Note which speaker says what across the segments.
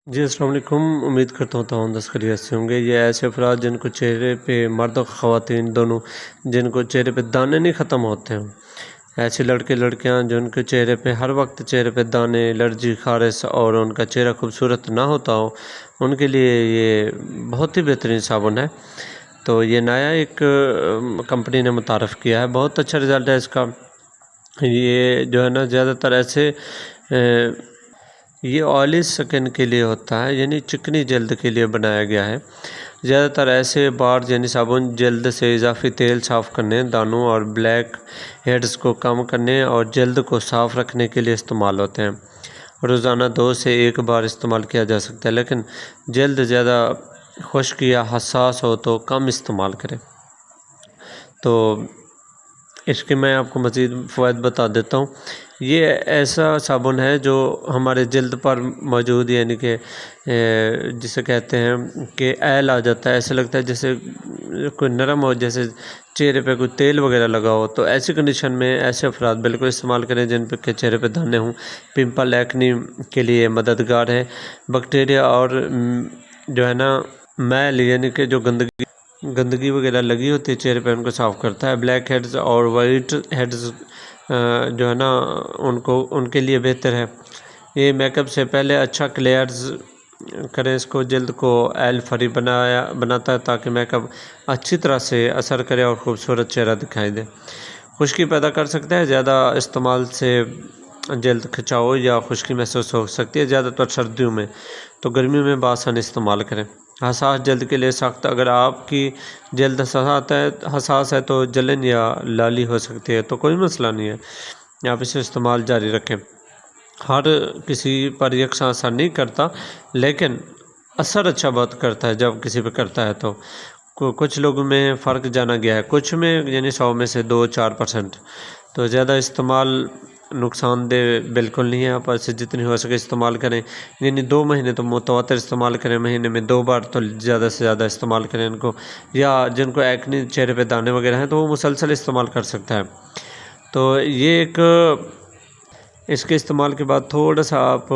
Speaker 1: जी, अस्सलाम वालेकुम। उम्मीद करता हूँ तमाम दोस्त खैरियत से होंगे। ये ऐसे अफ़राद जिनको चेहरे पे मर्द और ख़वातीन दोनों जिनको चेहरे पे दाने नहीं ख़त्म होते हैं, ऐसे लड़के लड़कियाँ जिनके चेहरे पे हर वक्त चेहरे पे दाने, एलर्जी, ख़ारिश और उनका चेहरा खूबसूरत ना होता हो, उनके लिए ये बहुत ही बेहतरीन साबुन है। तो ये नया एक कंपनी ने मुतारफ़ किया है, बहुत अच्छा रिज़ल्ट है इसका। ये जो है ना ज़्यादातर ऐसे ये ऑयली स्किन के लिए होता है, यानी चिकनी जल्द के लिए बनाया गया है। ज़्यादातर ऐसे बार यानी साबुन जल्द से इजाफी तेल साफ़ करने, दानों और ब्लैक हेड्स को कम करने और जल्द को साफ़ रखने के लिए इस्तेमाल होते हैं। रोज़ाना 2 से 1 बार इस्तेमाल किया जा सकता है, लेकिन जल्द ज़्यादा खुश्क या हसास हो तो कम इस्तेमाल करें। तो इसके मैं आपको मज़ीद फ़वाइद बता देता हूँ। ये ऐसा साबुन है जो हमारे जल्द पर मौजूद यानी कि जिसे कहते हैं कि ऐल आ जाता है, ऐसा लगता है जैसे कोई नरम हो, जैसे चेहरे पे कोई तेल वगैरह लगा हो। तो ऐसी कंडीशन में ऐसे अफराद बिल्कुल इस्तेमाल करें जिन पे के चेहरे पे दाने हों। पिंपल, एक्ने के लिए मददगार है। बैक्टीरिया और जो है ना मैल यानी कि जो गंदगी वगैरह लगी होती है चेहरे पे, उनको साफ़ करता है। ब्लैक हेड्स और वाइट हेड्स जो है ना उनके लिए बेहतर है। ये मेकअप से पहले अच्छा क्लियर्स करें इसको, जल्द को एल फ्री बनाता है ताकि मेकअप अच्छी तरह से असर करे और ख़ूबसूरत चेहरा दिखाई दे। खुश्की पैदा कर सकता है, ज़्यादा इस्तेमाल से जल्द खिंचाव या खुश्की महसूस हो सकती है, ज़्यादातर सर्दियों में। तो गर्मियों में बासानी इस्तेमाल करें। हसास जल्द के लिए सख्त, अगर आपकी जल्द हसास है तो जलन या लाली हो सकती है, तो कोई मसला नहीं है, आप इसे इस्तेमाल जारी रखें। हर किसी पर यकसा असर नहीं करता, लेकिन असर अच्छा बहुत करता है जब किसी पे करता है। तो कुछ लोगों में फ़र्क जाना गया है, कुछ में यानी 100 में से 2-4%। तो ज़्यादा इस्तेमाल नुकसानदेह बिल्कुल नहीं है। आप इसे जितनी हो सके इस्तेमाल करें, यानी 2 महीने तो मुतवातिर इस्तेमाल करें, महीने में 2 बार तो ज़्यादा से ज़्यादा इस्तेमाल करें इनको। या जिनको एक्ने चेहरे पे दाने वगैरह हैं तो वो मुसलसल इस्तेमाल कर सकता है। तो ये एक इसके इस्तेमाल के बाद थोड़ा सा आप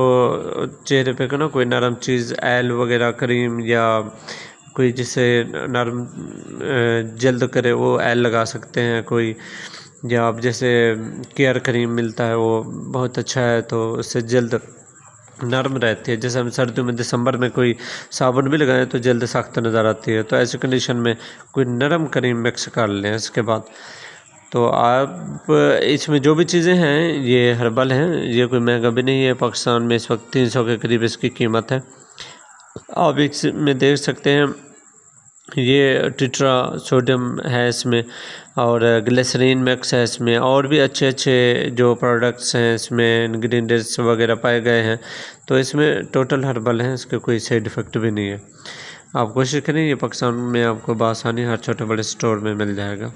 Speaker 1: चेहरे पे ना कोई नरम चीज़, एल वगैरह क्रीम या कोई जिसे नरम जल्द करे वो एल लगा सकते हैं कोई, या आप जैसे केयर क्रीम मिलता है वो बहुत अच्छा है, तो उससे जल्द नरम रहती है। जैसे हम सर्दियों में दिसंबर में कोई साबुन भी लगाएं तो जल्द सख्त नज़र आती है। तो ऐसी कंडीशन में कोई नरम क्रीम मिक्स कर लें इसके बाद। तो आप इसमें जो भी चीज़ें हैं ये हर्बल हैं, ये कोई महंगा भी नहीं है। पाकिस्तान में इस वक्त 300 के करीब इसकी कीमत है। आप इसमें देख सकते हैं ये टिट्रा सोडियम है इसमें, और ग्लिसरीन मिक्स है इसमें, और भी अच्छे अच्छे जो प्रोडक्ट्स हैं इसमें, इंग्रेडिएंट्स वगैरह पाए गए हैं। तो इसमें टोटल हर्बल है, इसके कोई साइड इफ़ेक्ट भी नहीं है। आप कोशिश करें, ये पाकिस्तान में आपको बआसानी हर छोटे बड़े स्टोर में मिल जाएगा।